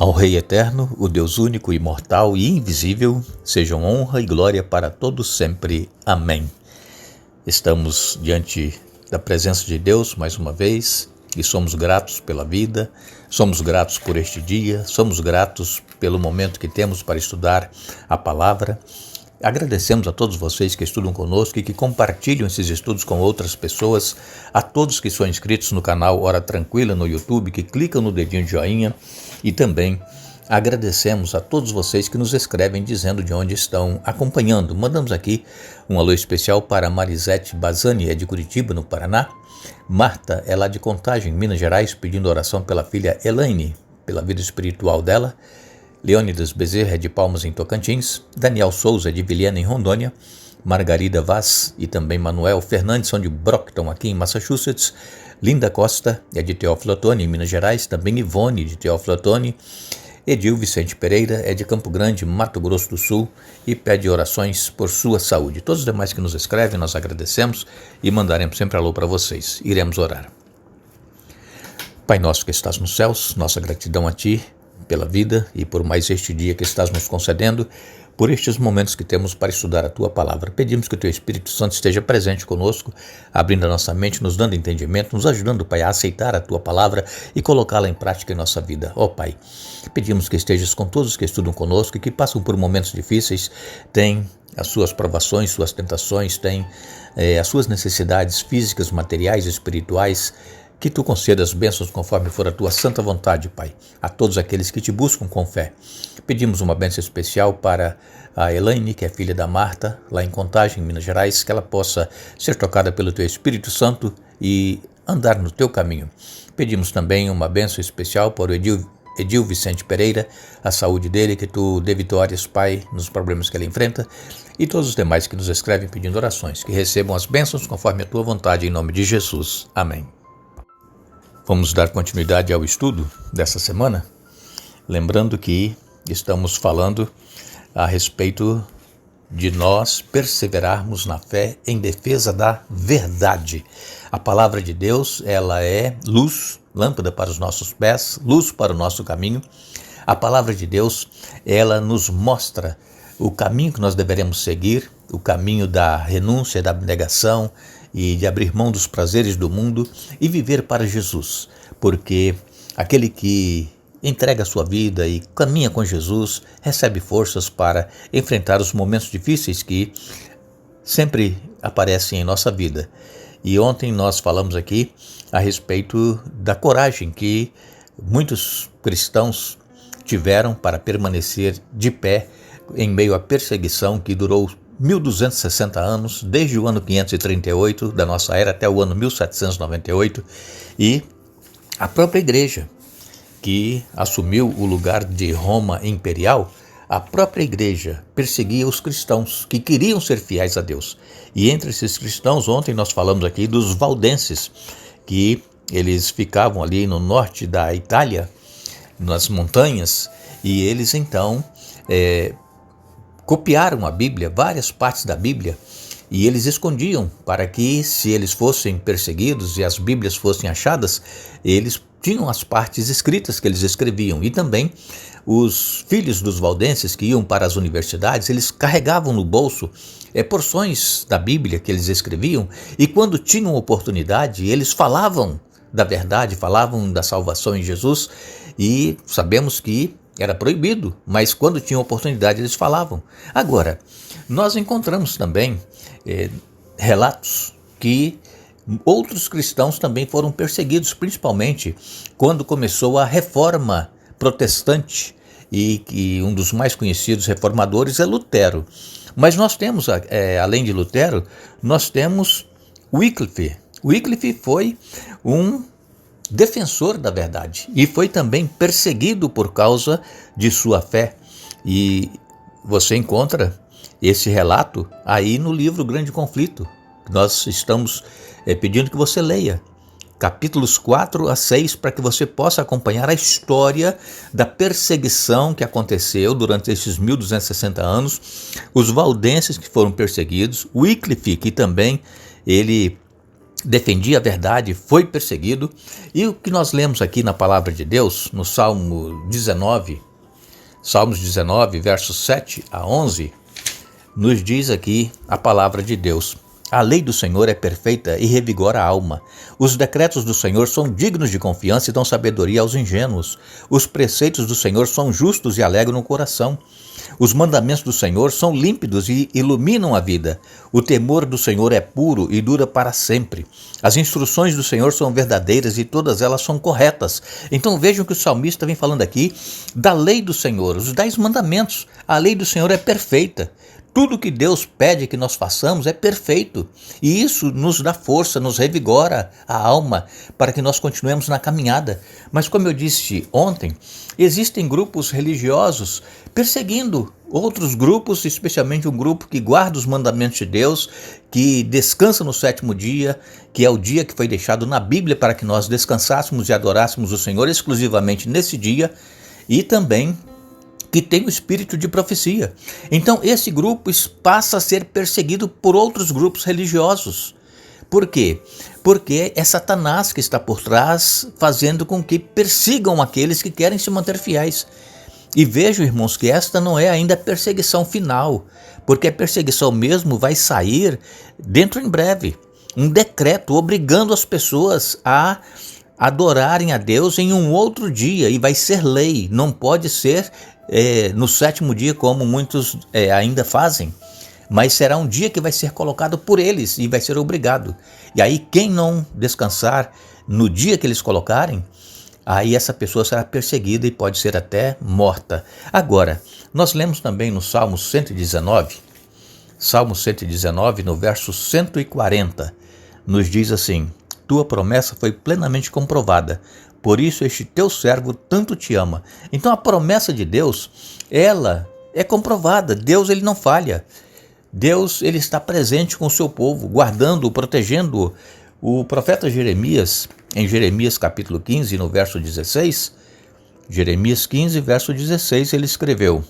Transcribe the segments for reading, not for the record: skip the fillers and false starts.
Ao Rei Eterno, o Deus único, imortal e invisível, sejam honra e glória para todos sempre. Amém. Estamos diante da presença de Deus mais uma vez e somos gratos pela vida, somos gratos por este dia, somos gratos pelo momento que temos para estudar a palavra. Agradecemos a todos vocês que estudam conosco e que compartilham esses estudos com outras pessoas, a todos que são inscritos no canal Hora Tranquila no YouTube, que clicam no dedinho de joinha, e também agradecemos a todos vocês que nos escrevem dizendo de onde estão acompanhando. Mandamos aqui um alô especial para Marisete Bazani, é de Curitiba, no Paraná. Marta é lá de Contagem, Minas Gerais, pedindo oração pela filha Elaine, pela vida espiritual dela. Leônidas Bezerra é de Palmas, em Tocantins. Daniel Souza é de Vilhena, em Rondônia. Margarida Vaz e também Manuel Fernandes são de Brockton, aqui em Massachusetts. Linda Costa é de Teófilo Otoni, em Minas Gerais. Também Ivone, de Teófilo Otoni. Edil Vicente Pereira é de Campo Grande, Mato Grosso do Sul, e pede orações por sua saúde. Todos os demais que nos escrevem, nós agradecemos e mandaremos sempre alô para vocês. Iremos orar. Pai nosso que estás nos céus, nossa gratidão a Ti pela vida e por mais este dia que estás nos concedendo, por estes momentos que temos para estudar a Tua Palavra. Pedimos que o Teu Espírito Santo esteja presente conosco, abrindo a nossa mente, nos dando entendimento, nos ajudando, Pai, a aceitar a Tua Palavra e colocá-la em prática em nossa vida. Ó Pai, pedimos que estejas com todos os que estudam conosco e que passam por momentos difíceis, têm as suas provações, suas tentações, têm as suas necessidades físicas, materiais, espirituais. Que Tu concedas bênçãos conforme for a Tua santa vontade, Pai, a todos aqueles que Te buscam com fé. Pedimos uma bênção especial para a Elaine, que é filha da Marta, lá em Contagem, em Minas Gerais, que ela possa ser tocada pelo Teu Espírito Santo e andar no Teu caminho. Pedimos também uma bênção especial para o Edil Vicente Pereira, a saúde dele, que Tu dê vitórias, Pai, nos problemas que ele enfrenta, e todos os demais que nos escrevem pedindo orações, que recebam as bênçãos conforme a Tua vontade, em nome de Jesus. Amém. Vamos dar continuidade ao estudo dessa semana, lembrando que estamos falando a respeito de nós perseverarmos na fé em defesa da verdade. A palavra de Deus, ela é luz, lâmpada para os nossos pés, luz para o nosso caminho. A palavra de Deus, ela nos mostra o caminho que nós deveremos seguir, o caminho da renúncia, da abnegação e de abrir mão dos prazeres do mundo e viver para Jesus, porque aquele que entrega a sua vida e caminha com Jesus recebe forças para enfrentar os momentos difíceis que sempre aparecem em nossa vida. E ontem nós falamos aqui a respeito da coragem que muitos cristãos tiveram para permanecer de pé em meio à perseguição que durou 1260 anos, desde o ano 538 da nossa era até o ano 1798, e a própria igreja que assumiu o lugar de Roma imperial, a própria igreja perseguia os cristãos que queriam ser fiéis a Deus. E entre esses cristãos, ontem nós falamos aqui dos valdenses, que eles ficavam ali no norte da Itália, nas montanhas, e eles então copiaram a Bíblia, várias partes da Bíblia, e eles escondiam para que, se eles fossem perseguidos e as Bíblias fossem achadas, eles tinham as partes escritas que eles escreviam. E também os filhos dos valdenses que iam para as universidades, eles carregavam no bolso porções da Bíblia que eles escreviam, e quando tinham oportunidade, eles falavam da verdade, falavam da salvação em Jesus, e sabemos que era proibido, mas quando tinham oportunidade eles falavam. Agora, nós encontramos também relatos que outros cristãos também foram perseguidos, principalmente quando começou a Reforma Protestante, e que um dos mais conhecidos reformadores é Lutero. Mas nós temos, além de Lutero, nós temos Wycliffe. Wycliffe foi um defensor da verdade e foi também perseguido por causa de sua fé, e você encontra esse relato aí no livro Grande Conflito. Nós estamos pedindo que você leia capítulos 4 a 6 para que você possa acompanhar a história da perseguição que aconteceu durante esses 1260 anos, os valdenses que foram perseguidos, Wycliffe, que também ele defendia a verdade, foi perseguido. E o que nós lemos aqui na palavra de Deus, no Salmos 19, versos 7 a 11, nos diz aqui a palavra de Deus: a lei do Senhor é perfeita e revigora a alma. Os decretos do Senhor são dignos de confiança e dão sabedoria aos ingênuos. Os preceitos do Senhor são justos e alegram o coração. Os mandamentos do Senhor são límpidos e iluminam a vida. O temor do Senhor é puro e dura para sempre. As instruções do Senhor são verdadeiras e todas elas são corretas. Então vejam que o salmista vem falando aqui da lei do Senhor, os 10 mandamentos. A lei do Senhor é perfeita. Tudo que Deus pede que nós façamos é perfeito, e isso nos dá força, nos revigora a alma para que nós continuemos na caminhada. Mas como eu disse ontem, existem grupos religiosos perseguindo outros grupos, especialmente um grupo que guarda os mandamentos de Deus, que descansa no 7º dia, que é o dia que foi deixado na Bíblia para que nós descansássemos e adorássemos o Senhor exclusivamente nesse dia, e também que tem o espírito de profecia. Então esse grupo passa a ser perseguido por outros grupos religiosos. Por quê? Porque é Satanás que está por trás, fazendo com que persigam aqueles que querem se manter fiéis. E vejam, irmãos, que esta não é ainda a perseguição final, porque a perseguição mesmo vai sair dentro em breve. Um decreto obrigando as pessoas a adorarem a Deus em um outro dia, e vai ser lei, não pode ser no 7º dia como muitos ainda fazem, mas será um dia que vai ser colocado por eles e vai ser obrigado. E aí quem não descansar no dia que eles colocarem, aí essa pessoa será perseguida e pode ser até morta. Agora, nós lemos também no Salmo 119, no verso 140, nos diz assim: tua promessa foi plenamente comprovada, por isso este teu servo tanto te ama. Então a promessa de Deus, ela é comprovada. Deus, ele não falha. Deus, ele está presente com o seu povo, guardando-o, protegendo-o. O profeta Jeremias, em Jeremias capítulo 15, no verso 16, Jeremias 15, verso 16, ele escreveu: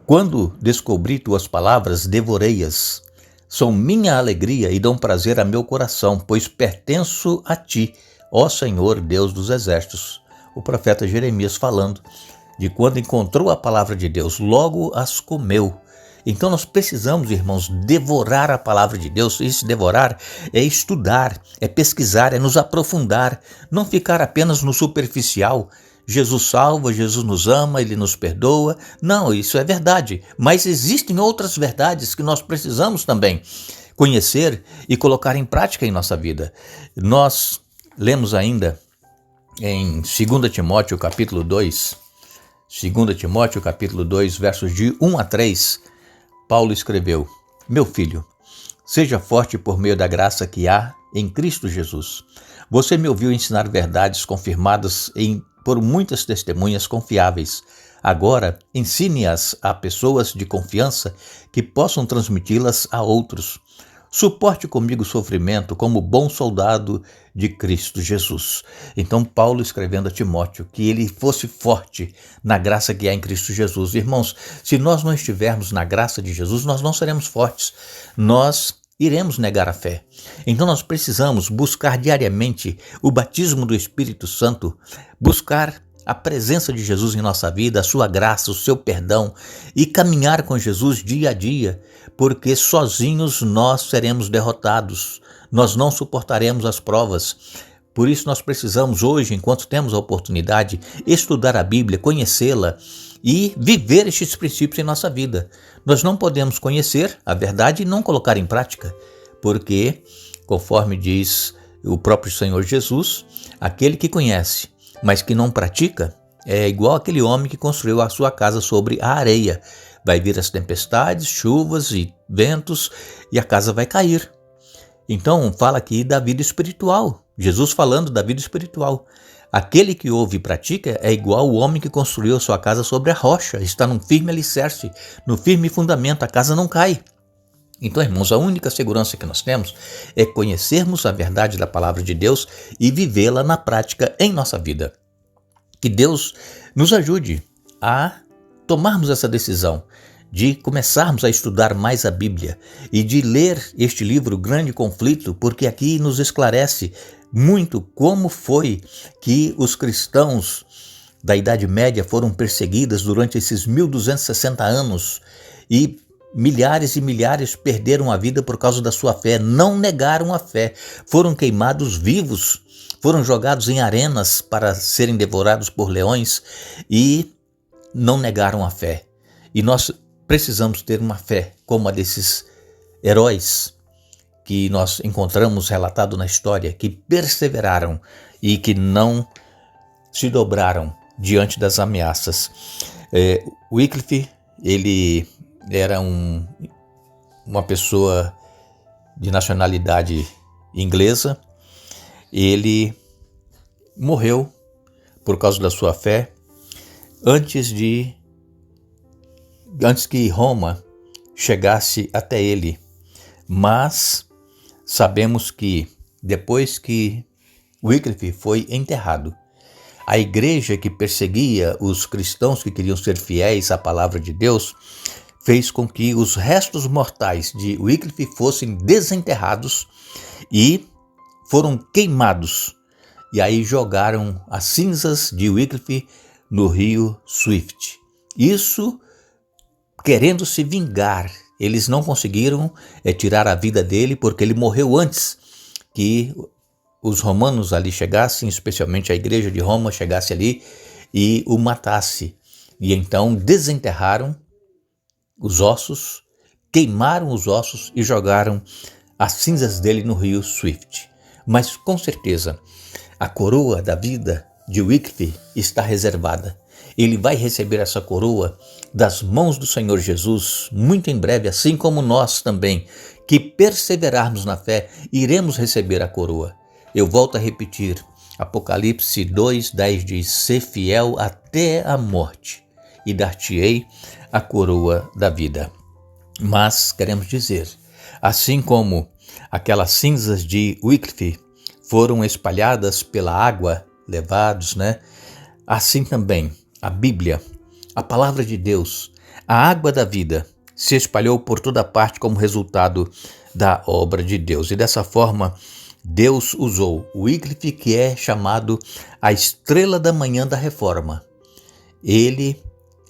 quando descobri tuas palavras, devorei-as. São minha alegria e dão prazer a meu coração, pois pertenço a ti, ó Senhor, Deus dos exércitos. O profeta Jeremias falando de quando encontrou a palavra de Deus, logo as comeu. Então nós precisamos, irmãos, devorar a palavra de Deus. Esse devorar é estudar, é pesquisar, é nos aprofundar, não ficar apenas no superficial. Jesus salva, Jesus nos ama, Ele nos perdoa. Não, isso é verdade, mas existem outras verdades que nós precisamos também conhecer e colocar em prática em nossa vida. Nós lemos ainda em 2 Timóteo capítulo 2, versos de 1 a 3, Paulo escreveu: meu filho, seja forte por meio da graça que há em Cristo Jesus. Você me ouviu ensinar verdades confirmadas por muitas testemunhas confiáveis. Agora, ensine-as a pessoas de confiança que possam transmiti-las a outros. Suporte comigo o sofrimento como bom soldado de Cristo Jesus. Então Paulo escrevendo a Timóteo que ele fosse forte na graça que há em Cristo Jesus. Irmãos, se nós não estivermos na graça de Jesus, nós não seremos fortes. Nós iremos negar a fé. Então nós precisamos buscar diariamente o batismo do Espírito Santo, buscar a presença de Jesus em nossa vida, a sua graça, o seu perdão, e caminhar com Jesus dia a dia, porque sozinhos nós seremos derrotados, nós não suportaremos as provas. Por isso nós precisamos hoje, enquanto temos a oportunidade, estudar a Bíblia, conhecê-la e viver estes princípios em nossa vida. Nós não podemos conhecer a verdade e não colocar em prática, porque, conforme diz o próprio Senhor Jesus, aquele que conhece, mas que não pratica, é igual aquele homem que construiu a sua casa sobre a areia. Vai vir as tempestades, chuvas e ventos, e a casa vai cair. Então fala aqui da vida espiritual, Jesus falando da vida espiritual. Aquele que ouve e pratica é igual o homem que construiu a sua casa sobre a rocha, está num firme alicerce, no firme fundamento, a casa não cai. Então, irmãos, a única segurança que nós temos é conhecermos a verdade da palavra de Deus e vivê-la na prática em nossa vida. Que Deus nos ajude a tomarmos essa decisão de começarmos a estudar mais a Bíblia e de ler este livro, Grande Conflito, porque aqui nos esclarece muito como foi que os cristãos da Idade Média foram perseguidos durante esses 1260 anos e milhares perderam a vida por causa da sua fé, não negaram a fé, foram queimados vivos, foram jogados em arenas para serem devorados por leões e não negaram a fé. E nós precisamos ter uma fé como a desses heróis que nós encontramos relatado na história, que perseveraram e que não se dobraram diante das ameaças. Wycliffe, ele era uma pessoa de nacionalidade inglesa. Ele morreu por causa da sua fé antes que Roma chegasse até ele. Mas sabemos que depois que Wycliffe foi enterrado, a igreja que perseguia os cristãos que queriam ser fiéis à palavra de Deus fez com que os restos mortais de Wycliffe fossem desenterrados e foram queimados. E aí jogaram as cinzas de Wycliffe no rio Swift. Isso querendo se vingar. Eles não conseguiram tirar a vida dele porque ele morreu antes que os romanos ali chegassem, especialmente a igreja de Roma chegasse ali e o matasse. E então desenterraram os ossos, queimaram os ossos e jogaram as cinzas dele no rio Swift. Mas com certeza a coroa da vida de Wycliffe está reservada. Ele vai receber essa coroa das mãos do Senhor Jesus muito em breve, assim como nós também, que perseverarmos na fé, iremos receber a coroa. Eu volto a repetir, Apocalipse 2:10 diz: "Sê fiel até a morte, e dar-te-ei a coroa da vida." Mas queremos dizer, assim como aquelas cinzas de Wycliffe foram espalhadas pela água, levados, assim também a Bíblia, a palavra de Deus, a água da vida, se espalhou por toda parte como resultado da obra de Deus. E dessa forma, Deus usou Wycliffe, que é chamado a estrela da manhã da reforma.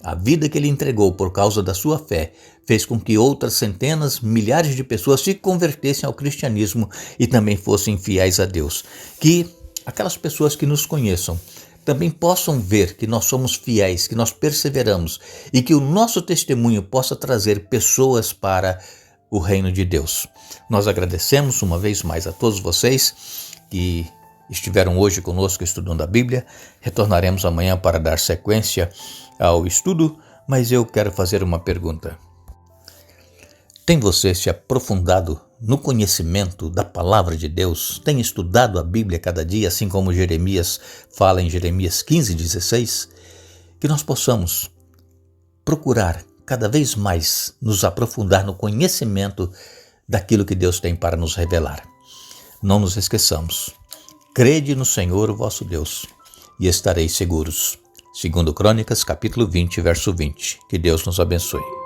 A vida que ele entregou por causa da sua fé, fez com que outras centenas, milhares de pessoas se convertessem ao cristianismo e também fossem fiéis a Deus. Que aquelas pessoas que nos conheçam também possam ver que nós somos fiéis, que nós perseveramos e que o nosso testemunho possa trazer pessoas para o reino de Deus. Nós agradecemos uma vez mais a todos vocês que estiveram hoje conosco estudando a Bíblia. Retornaremos amanhã para dar sequência ao estudo, mas eu quero fazer uma pergunta. Tem você se aprofundado no conhecimento da palavra de Deus? Tem estudado a Bíblia cada dia, assim como Jeremias fala em Jeremias 15:16? Que nós possamos procurar cada vez mais nos aprofundar no conhecimento daquilo que Deus tem para nos revelar. Não nos esqueçamos. Crede no Senhor, o vosso Deus, e estareis seguros. 2 Crônicas, capítulo 20, verso 20. Que Deus nos abençoe.